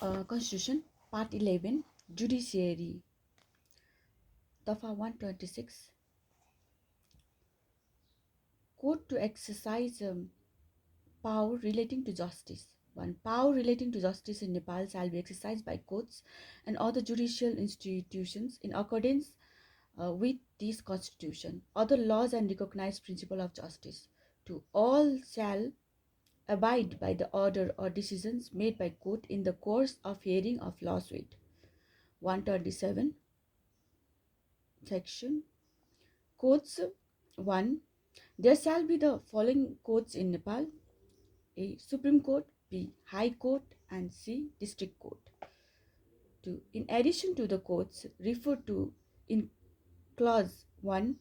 Constitution, Part 11, Judiciary, Dafa 126. Court to exercise power relating to justice. One, power relating to justice in Nepal shall be exercised by courts and other judicial institutions in accordance with this constitution, other laws and recognized principle of justice. Two, all shall abide by the order or decisions made by court in the course of hearing of lawsuit. 127 section. Courts. 1. There shall be the following courts in Nepal: A. Supreme Court, B. High Court, and C. District Court. 2. In addition to the courts referred to in Clause 1,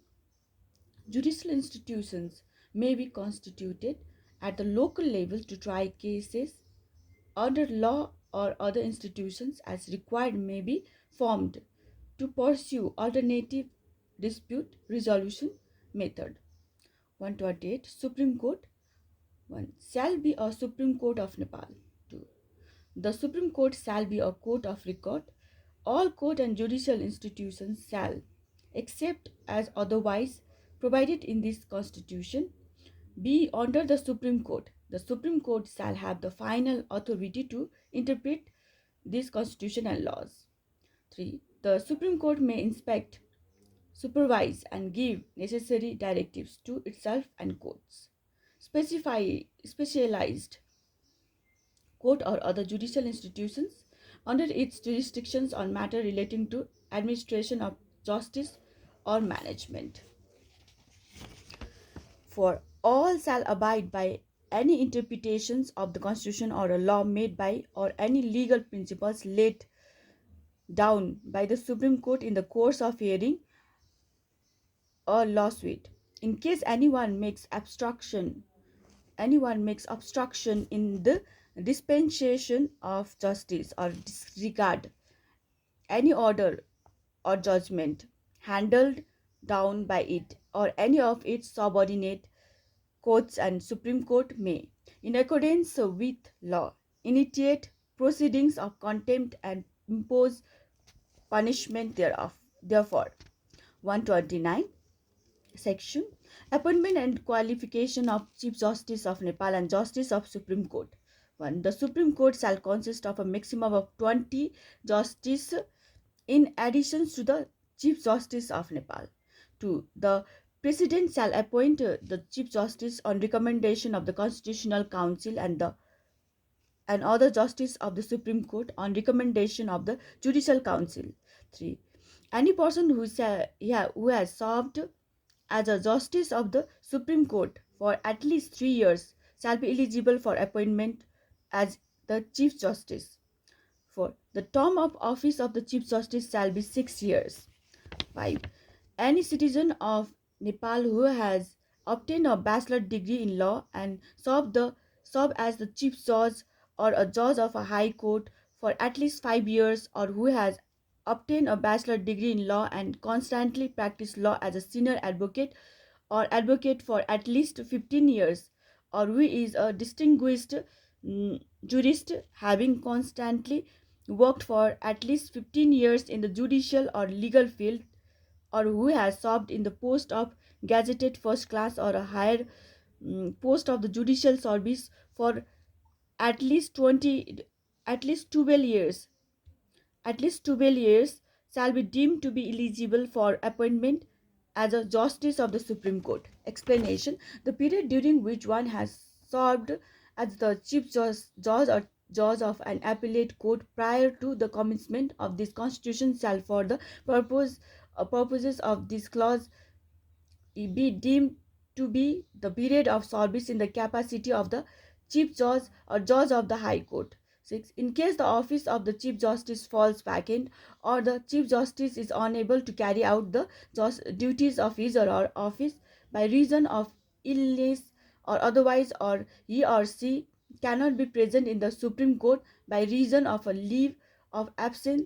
judicial institutions may be constituted at the local level to try cases under law, or other institutions as required may be formed to pursue alternative dispute resolution method. 128. Supreme Court. 1. Shall be a Supreme Court of Nepal. 2. The Supreme Court shall be a court of record. All court and judicial institutions shall, except as otherwise provided in this constitution, be under the Supreme Court. The Supreme Court shall have the final authority to interpret this constitution and laws. 3. The Supreme Court may inspect, supervise, and give necessary directives to itself and courts. Specialized court or other judicial institutions under its jurisdictions on matter relating to administration of justice or management. For all shall abide by any interpretations of the constitution or a law made by, or any legal principles laid down by the Supreme Court in the course of hearing a lawsuit. In case anyone makes obstruction in the dispensation of justice or disregard any order or judgment handled down by it or any of its subordinate courts, and Supreme Court may, in accordance with law, initiate proceedings of contempt and impose punishment thereof. Therefore, 129 section. Appointment and qualification of Chief Justice of Nepal and Justice of Supreme Court. 1. The Supreme Court shall consist of a maximum of 20 justices in addition to the Chief Justice of Nepal. 2. The President shall appoint the Chief Justice on recommendation of the Constitutional Council and other justice of the Supreme Court on recommendation of the Judicial Council. 3. Any person who has served as a justice of the Supreme Court for at least 3 years shall be eligible for appointment as the Chief Justice. 4. The term of office of the Chief Justice shall be 6 years. 5. Any citizen of Nepal who has obtained a bachelor degree in law and served as the Chief Judge or a judge of a high court for at least 5 years, or who has obtained a bachelor degree in law and constantly practiced law as a senior advocate or advocate for at least 15 years, or who is a distinguished jurist having constantly worked for at least 15 years in the judicial or legal field, or who has served in the post of gazetted first class or a higher post of the judicial service for at least 12 years shall be deemed to be eligible for appointment as a justice of the Supreme Court. Explanation: the period during which one has served as the chief judge or judge of an appellate court prior to the commencement of this constitution shall, for the purposes of this clause, be deemed to be the period of service in the capacity of the Chief Judge or Judge of the High Court. 6. In case the office of the Chief Justice falls vacant, or the Chief Justice is unable to carry out the duties of his or her office by reason of illness or otherwise, or he or she cannot be present in the Supreme Court by reason of a leave of absence,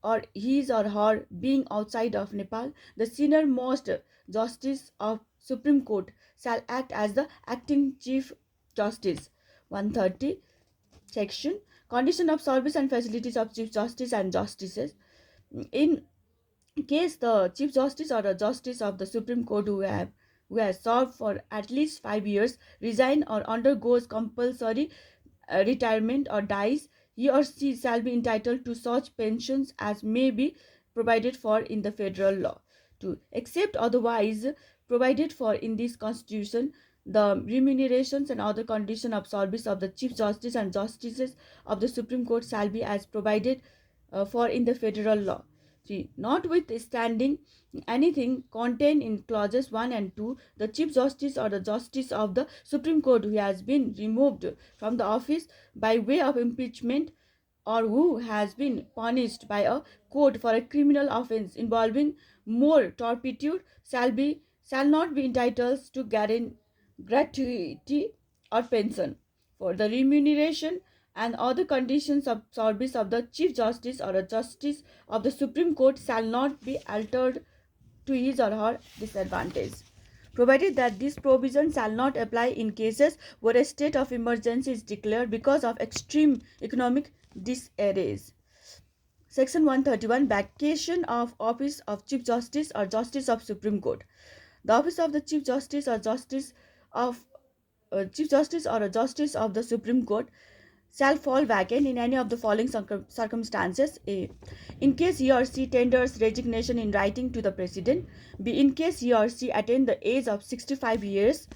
or his or her being outside of Nepal, the senior most Justice of Supreme Court shall act as the acting Chief Justice. 130 section. Condition of service and facilities of Chief Justice and Justices. In case the Chief Justice or a Justice of the Supreme Court who has served for at least 5 years resign or undergoes compulsory retirement or dies, he or she shall be entitled to such pensions as may be provided for in the federal law. To except otherwise provided for in this constitution, the remunerations and other conditions of service of the Chief Justice and Justices of the Supreme Court shall be as provided for in the federal law. 3. Notwithstanding anything contained in clauses 1 and 2, the Chief Justice or the Justice of the Supreme Court who has been removed from the office by way of impeachment or who has been punished by a court for a criminal offense involving more turpitude shall not be entitled to gratuity or pension. For the remuneration and other conditions of service of the Chief Justice or a Justice of the Supreme Court shall not be altered to his or her disadvantage, provided that this provision shall not apply in cases where a state of emergency is declared because of extreme economic disarrays. Section 131. Vacation of office of Chief Justice or Justice of Supreme Court. The office of the Chief Justice or of Chief Justice or a Justice of the Supreme Court shall fall vacant in any of the following circumstances. A. In case he or she tenders resignation in writing to the President. B. In case he or she attain the age of 65 years.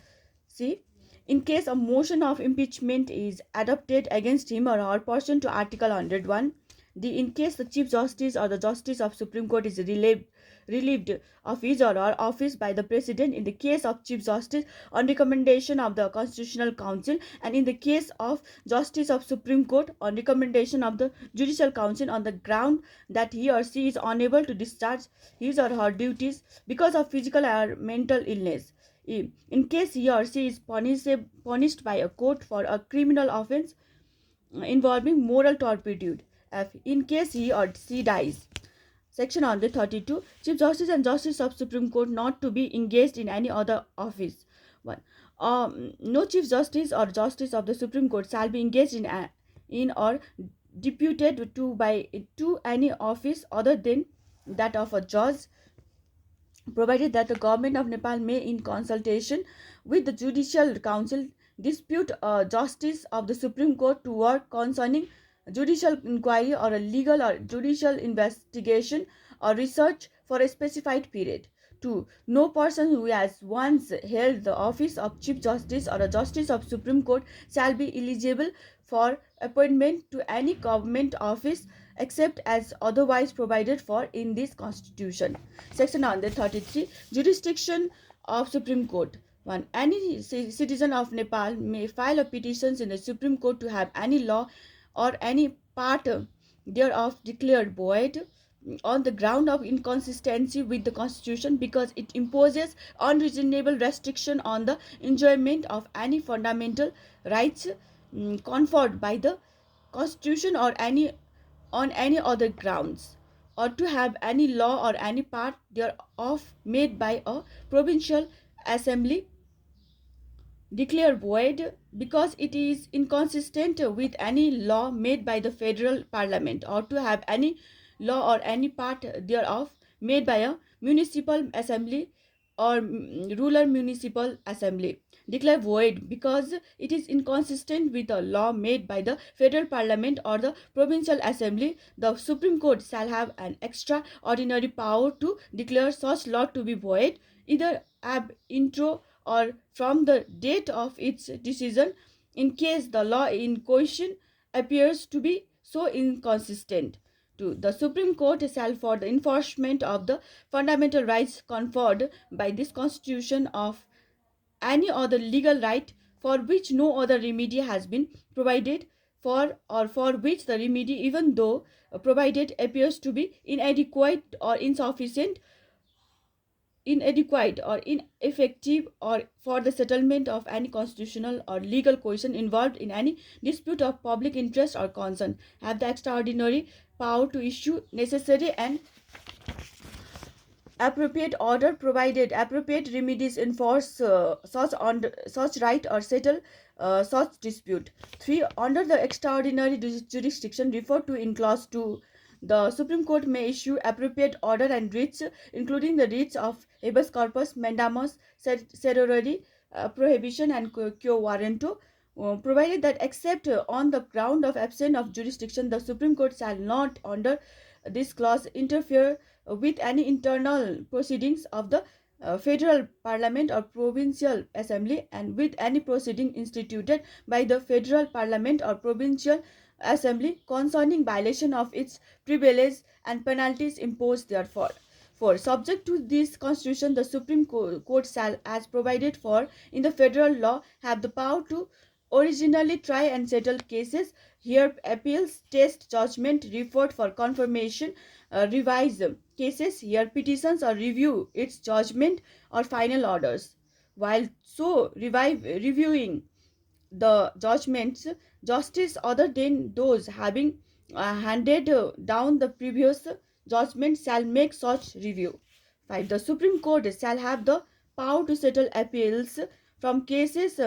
C. In case a motion of impeachment is adopted against him or her pursuant to Article 101. D. In case the Chief Justice or the Justice of Supreme Court is relieved of his or her office by the President in the case of Chief Justice on recommendation of the Constitutional Council, and in the case of Justice of Supreme Court on recommendation of the Judicial Council on the ground that he or she is unable to discharge his or her duties because of physical or mental illness. E. In case he or she is punished by a court for a criminal offense involving moral turpitude. F. In case he or she dies. Section 132. Chief Justice and Justice of Supreme Court not to be engaged in any other office. 1. No Chief Justice or Justice of the Supreme Court shall be engaged in or deputed to any office other than that of a judge, provided that the government of Nepal may, in consultation with the Judicial Council, dispute a justice of the Supreme Court to work concerning judicial inquiry or a legal or judicial investigation or research for a specified period. 2. No person who has once held the office of Chief Justice or a Justice of Supreme Court shall be eligible for appointment to any government office except as otherwise provided for in this Constitution. Section 133. Jurisdiction of Supreme Court. 1. Any citizen of Nepal may file a petition in the Supreme Court to have any law or any part thereof declared void on the ground of inconsistency with the Constitution because it imposes unreasonable restriction on the enjoyment of any fundamental rights conferred by the Constitution or on any other grounds, or to have any law or any part thereof made by a provincial assembly declare void because it is inconsistent with any law made by the federal parliament, or to have any law or any part thereof made by a municipal assembly or rural municipal assembly declare void because it is inconsistent with a law made by the federal parliament or the provincial assembly. The Supreme Court shall have an extraordinary power to declare such law to be void either ab intro or from the date of its decision, in case the law in question appears to be so inconsistent. 2. The Supreme Court shall, for the enforcement of the fundamental rights conferred by this Constitution of any other legal right for which no other remedy has been provided for, or for which the remedy, even though provided, appears to be inadequate or ineffective, or for the settlement of any constitutional or legal question involved in any dispute of public interest or concern, have the extraordinary power to issue necessary and appropriate order provided appropriate remedies enforce such right or settle such dispute. 3. Under the extraordinary jurisdiction referred to in clause 2, the Supreme Court may issue appropriate order and writs, including the writs of habeas corpus, mandamus, certiorari, prohibition, and quo warranto, provided that except on the ground of absence of jurisdiction, the Supreme Court shall not, under this clause, interfere with any internal proceedings of the federal parliament or provincial assembly, and with any proceeding instituted by the federal parliament or provincial assembly concerning violation of its privilege and penalties imposed therefore. For subject to this constitution, the Supreme Court shall, as provided for in the federal law, have the power to originally try and settle cases, hear appeals, test judgment, referred for confirmation, revise cases, hear petitions, or review its judgment or final orders. While so reviewing the judgments, justice other than those having handed down the previous judgment shall make such review. 5. The Supreme Court shall have the power to settle appeals from cases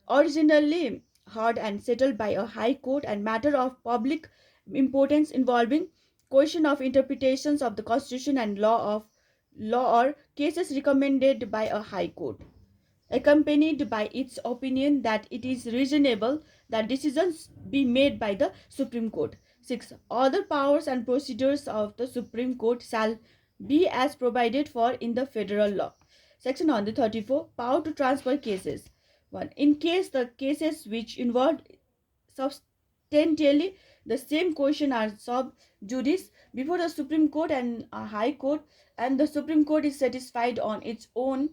originally heard and settled by a high court and matter of public importance involving question of interpretations of the constitution and law or cases recommended by a high court, accompanied by its opinion that it is reasonable that decisions be made by the Supreme Court. 6. Other powers and procedures of the Supreme Court shall be as provided for in the federal law. Section 134. Power to transfer cases. 1. In case the cases which involve substantially the same question are sub judice before the Supreme Court and a High Court, and the Supreme Court is satisfied on its own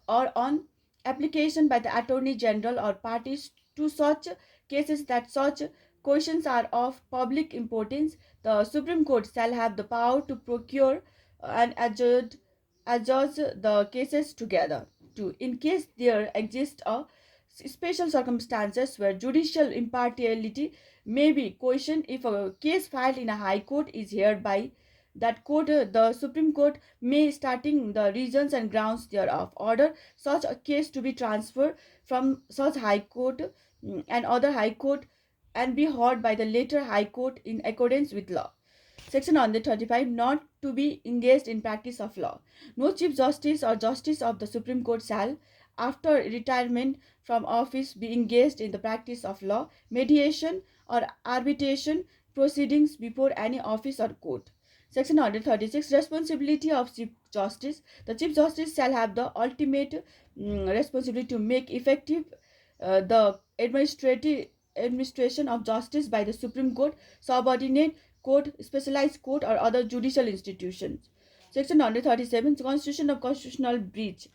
or on application by the Attorney General or parties to such cases that such questions are of public importance, the Supreme Court shall have the power to procure and adjudge the cases together. 2. In case there exists a special circumstances where judicial impartiality may be questioned, if a case filed in a high court is heard by that court, the Supreme Court may, starting the reasons and grounds thereof, order such a case to be transferred from such high court and other high court and be heard by the later high court in accordance with law. Section 135. Not to be engaged in practice of law. No Chief Justice or Justice of the Supreme Court shall, after retirement from office, be engaged in the practice of law, mediation, or arbitration proceedings before any office or court. Section 136. Responsibility of Chief Justice. The Chief Justice shall have the ultimate responsibility to make effective the administration of justice by the Supreme Court, subordinate court, specialized court, or other judicial institutions. Section 137. Constitution of Constitutional Bench.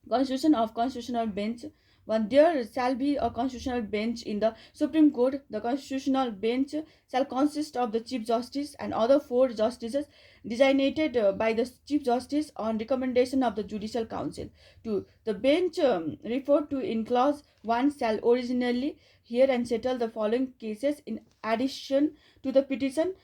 Constitution of Constitutional Bench. 1. There shall be a constitutional bench in the Supreme Court. The constitutional bench shall consist of the Chief Justice and other 4 justices designated by the Chief Justice on recommendation of the Judicial Council. 2. The bench referred to in clause 1 shall originally hear and settle the following cases in addition to the petition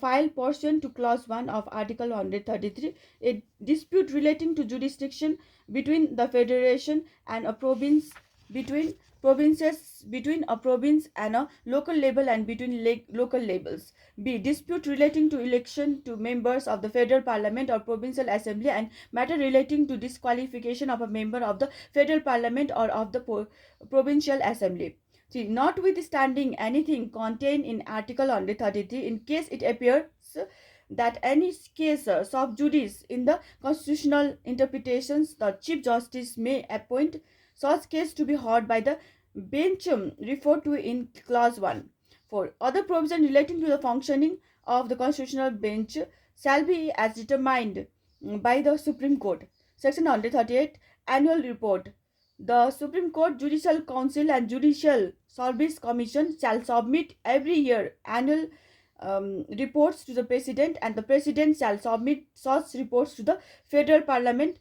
filed pursuant to clause 1 of Article 133. A dispute relating to jurisdiction between the federation and a province, between provinces, between a province and a local label, and between local labels. B. Dispute relating to election to members of the federal parliament or provincial assembly and matter relating to disqualification of a member of the federal parliament or of the provincial assembly. 3. Notwithstanding anything contained in Article 133, in case it appears that any case sub judice in the constitutional interpretations, the Chief Justice may appoint such case to be heard by the bench referred to in clause 1. 4. Other provision relating to the functioning of the constitutional bench shall be as determined by the Supreme Court. Section 138. Annual Report. The Supreme Court, Judicial Council, and Judicial Service Commission shall submit every year annual reports to the President, and the President shall submit such reports to the Federal Parliament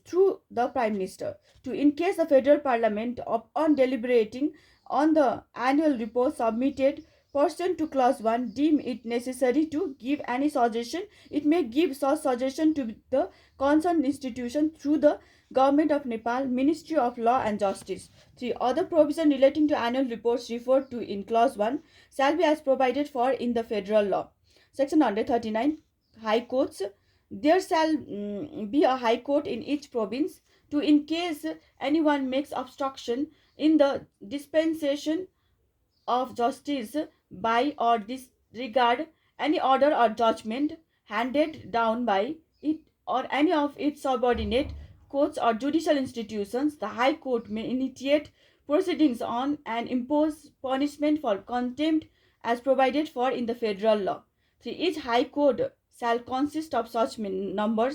through the Prime Minister. In case the Federal Parliament, on deliberating on the annual report submitted pursuant to clause 1 deem it necessary to give any suggestion, it may give such suggestion to the concerned institution through the Government of Nepal, Ministry of Law and Justice. 3. Other provision relating to annual reports referred to in clause 1 shall be as provided for in the federal law. Section 139. High courts. There shall be a high court in each province to, in case anyone makes obstruction in the dispensation of justice by or disregard any order or judgment handed down by it or any of its subordinate courts or judicial institutions, the High Court may initiate proceedings on and impose punishment for contempt as provided for in the federal law. 3. Each High Court shall consist of such number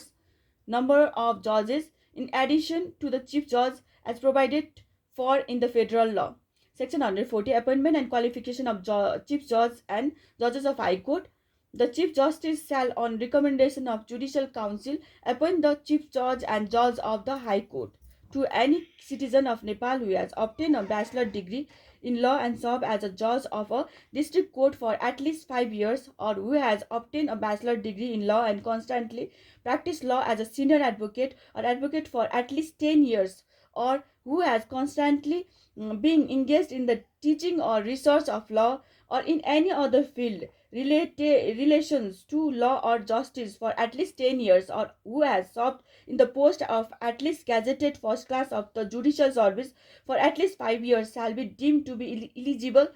of judges in addition to the Chief Judge as provided for in the federal law. Section 140. Appointment and qualification of Chief Judge and Judges of High Court. The Chief Justice shall, on recommendation of Judicial Council, appoint the Chief Judge and Judge of the High Court. To any citizen of Nepal who has obtained a bachelor degree in law and served as a judge of a district court for at least 5 years, or who has obtained a bachelor degree in law and constantly practiced law as a senior advocate or advocate for at least 10 years, or who has constantly being engaged in the teaching or research of law or in any other field relations to law or justice for at least 10 years, or who has served in the post of at least gazetted first class of the judicial service for at least 5 years shall be deemed to be eligible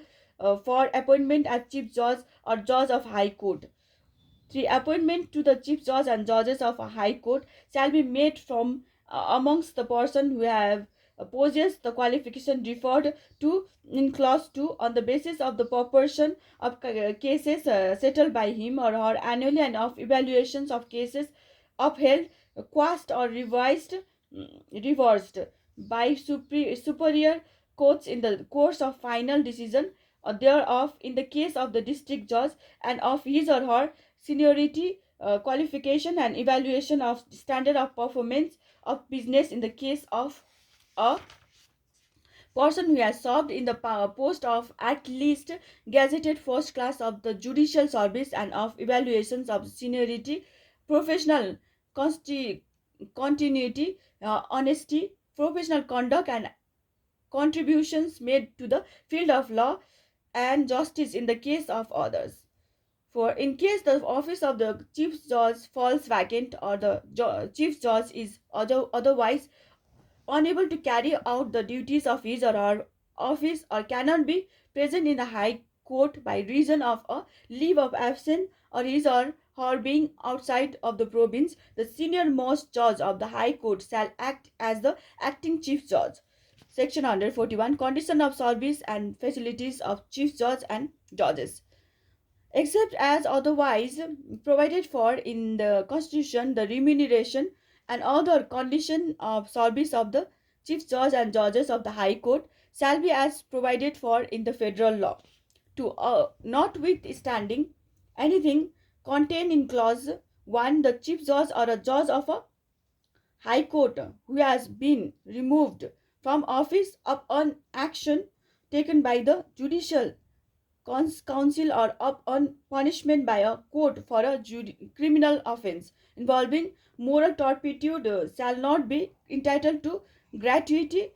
for appointment as Chief Judge or Judge of High Court. 3. Appointment to the Chief Judge and Judges of a High Court shall be made from amongst the person who have possessed the qualification referred to in clause 2 on the basis of the proportion of cases settled by him or her annually and of evaluations of cases upheld, quashed or reversed by superior courts in the course of final decision thereof in the case of the district judge and of his or her seniority, qualification and evaluation of standard of performance of business in the case of a person who has served in the post of at least gazetted first class of the judicial service and of evaluations of seniority, professional continuity, honesty, professional conduct and contributions made to the field of law and justice in the case of others. For in case the office of the Chief Judge falls vacant or the Chief Judge is otherwise unable to carry out the duties of his or her office or cannot be present in the High Court by reason of a leave of absence or his or her being outside of the province, the senior most judge of the High Court shall act as the acting Chief Judge. Section 141. Condition of service and facilities of Chief Judge and Judges. Except as otherwise provided for in the Constitution, the remuneration and other condition of service of the Chief Judge and Judges of the High Court shall be as provided for in the federal law. To notwithstanding anything contained in clause 1, the Chief Judge or a Judge of a High Court who has been removed from office upon action taken by the Judicial Council or upon punishment by a court for a criminal offence involving moral turpitude shall not be entitled to gratuity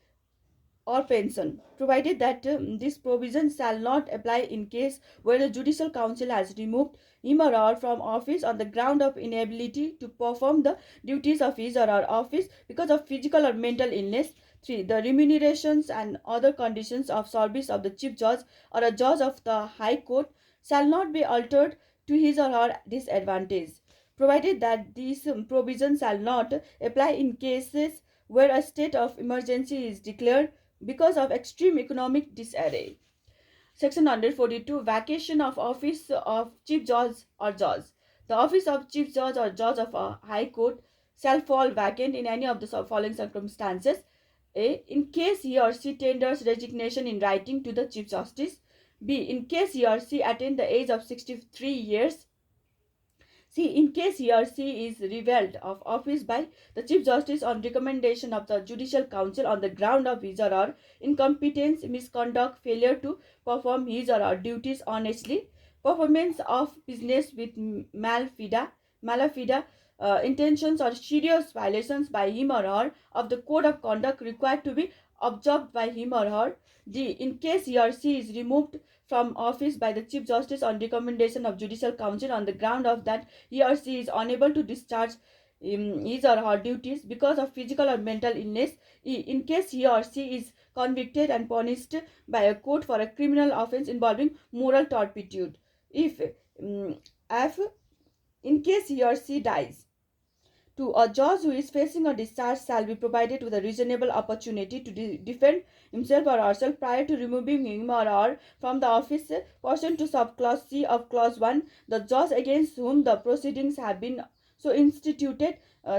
or pension, provided that this provision shall not apply in case where the Judicial Council has removed him or her from office on the ground of inability to perform the duties of his or her office because of physical or mental illness. 3. The remunerations and other conditions of service of the Chief Judge or a Judge of the High Court shall not be altered to his or her disadvantage, provided that these provisions shall not apply in cases where a state of emergency is declared because of extreme economic disarray. Section 142. Vacation of office of Chief Judge or Judge. The office of Chief Judge or Judge of a High Court shall fall vacant in any of the following circumstances. A. In case he or she tenders resignation in writing to the Chief Justice. B. In case he or she attains the age of 63 years. See, in case he or she is revealed of office by the Chief Justice on recommendation of the Judicial Council on the ground of his or her incompetence, misconduct, failure to perform his or her duties honestly, performance of business with malafide intentions or serious violations by him or her of the code of conduct required to be observed by him or her. D. In case he or she is removed from office by the Chief Justice on recommendation of Judicial Council on the ground of that he or she is unable to discharge his or her duties because of physical or mental illness. In case he or she is convicted and punished by a court for a criminal offense involving moral turpitude. If, F, in case he or she dies. To a judge who is facing a discharge shall be provided with a reasonable opportunity to defend himself or herself prior to removing him or her from the office. Pursuant to subclause C of clause 1, the judge against whom the proceedings have been so instituted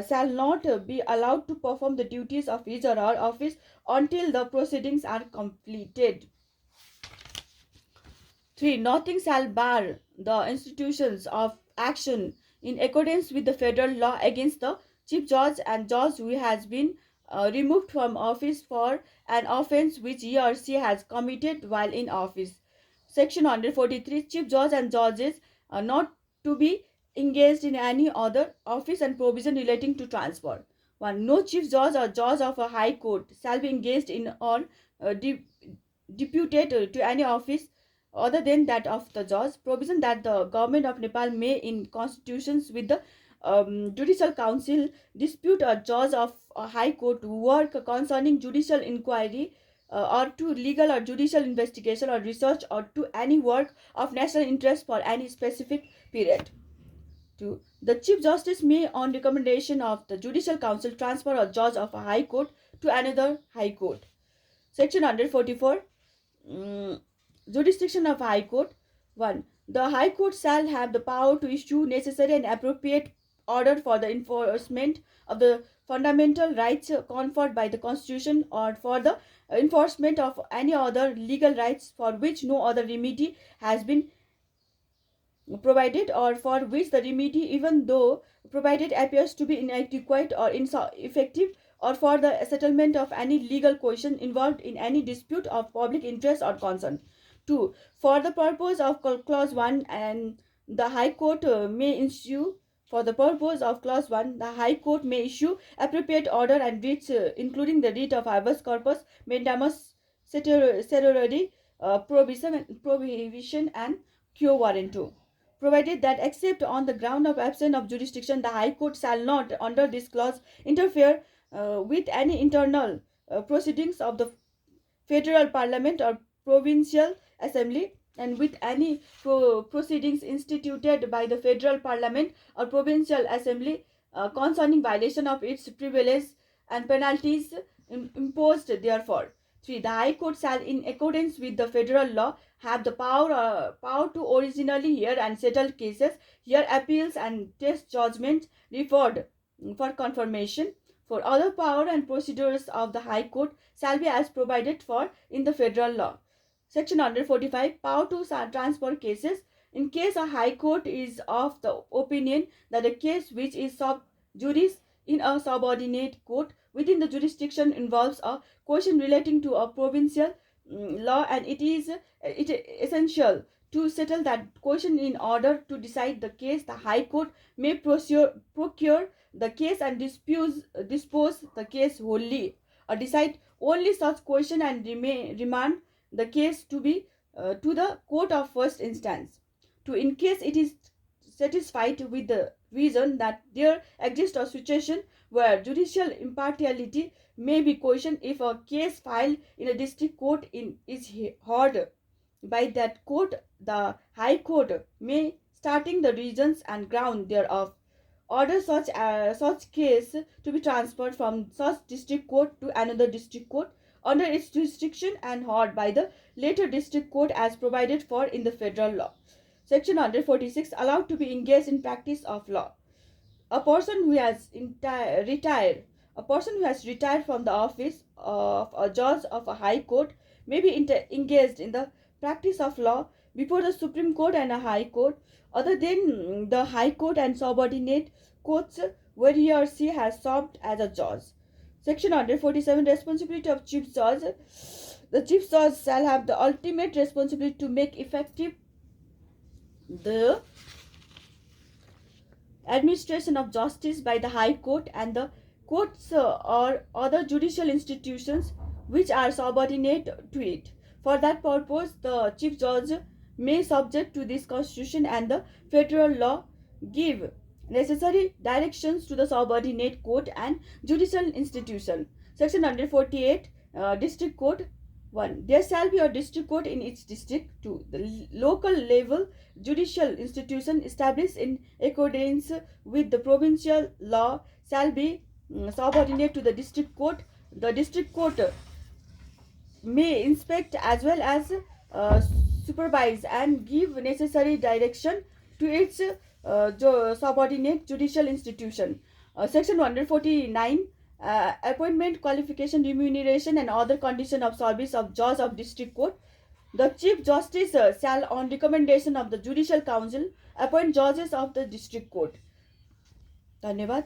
shall not be allowed to perform the duties of his or her office until the proceedings are completed. 3. Nothing shall bar the institutions of action in accordance with the federal law against the chief judge and judge who has been removed from office for an offence which he or she has committed while in office. Section 143. Chief judge and judges are not to be engaged in any other office and provision relating to transfer. 1. No chief judge or judge of a high court shall be engaged in or deputed to any office other than that of the judge. Provision that the government of Nepal may, in constitutions with the judicial council, dispute a judge of a high court work concerning judicial inquiry or to legal or judicial investigation or research or to any work of national interest for any specific period. 2. The Chief Justice may, on recommendation of the Judicial Council, transfer a judge of a high court to another high court. Section 144. Jurisdiction of High Court. 1. The High Court shall have the power to issue necessary and appropriate order for the enforcement of the fundamental rights conferred by the Constitution or for the enforcement of any other legal rights for which no other remedy has been provided or for which the remedy, even though provided, appears to be inadequate or ineffective, or for the settlement of any legal question involved in any dispute of public interest or concern. 2. For the purpose of clause 1 and the High Court may issue for the purpose of clause 1 the High Court may issue appropriate order and writs including the writ of habeas corpus, mandamus, certiorari, prohibition and quo warranto, provided that except on the ground of absence of jurisdiction the High Court shall not under this clause interfere with any internal proceedings of the federal parliament or provincial assembly and with any proceedings instituted by the federal parliament or provincial assembly concerning violation of its privileges and penalties imposed therefore. 3. The High Court shall, in accordance with the federal law, have the power to originally hear and settle cases, hear appeals and test judgments referred for confirmation. For other power and procedures of the High Court shall be as provided for in the federal law. Section 145. Power to transfer cases. In case a High Court is of the opinion that a case which is sub judice in a subordinate court within the jurisdiction involves a question relating to a provincial law and it is essential to settle that question in order to decide the case, the High Court may procure the case and dispose the case wholly or decide only such question and remand the case to be to the court of first instance. To in case it is satisfied with the reason that there exists a situation where judicial impartiality may be questioned if a case filed in a district court is heard by that court, the High Court may, starting the reasons and ground thereof, order such case to be transferred from such district court to another district court under its jurisdiction and heard by the later district court as provided for in the federal law. Section 146. Allowed to be engaged in practice of law. A person who has retired from the office of a judge of a high court may be engaged in the practice of law before the Supreme Court and a High Court, other than the High Court and subordinate courts where he or she has served as a judge. Section 147, responsibility of Chief Judge. The Chief Judge shall have the ultimate responsibility to make effective the administration of justice by the High Court and the courts or other judicial institutions which are subordinate to it. For that purpose, the Chief Judge may, subject to this Constitution and the federal law, give necessary directions to the subordinate court and judicial institution. Section 148, District Court. 1. There shall be a district court in each district. 2. The local level judicial institution established in accordance with the provincial law shall be subordinate to the district court. The district court may inspect as well as uh, supervise and give necessary direction to its subordinate judicial institution. Section 149, appointment, qualification, remuneration and other condition of service of judge of district court. The Chief Justice shall, on recommendation of the Judicial Council, appoint judges of the district court. धन्यवाद.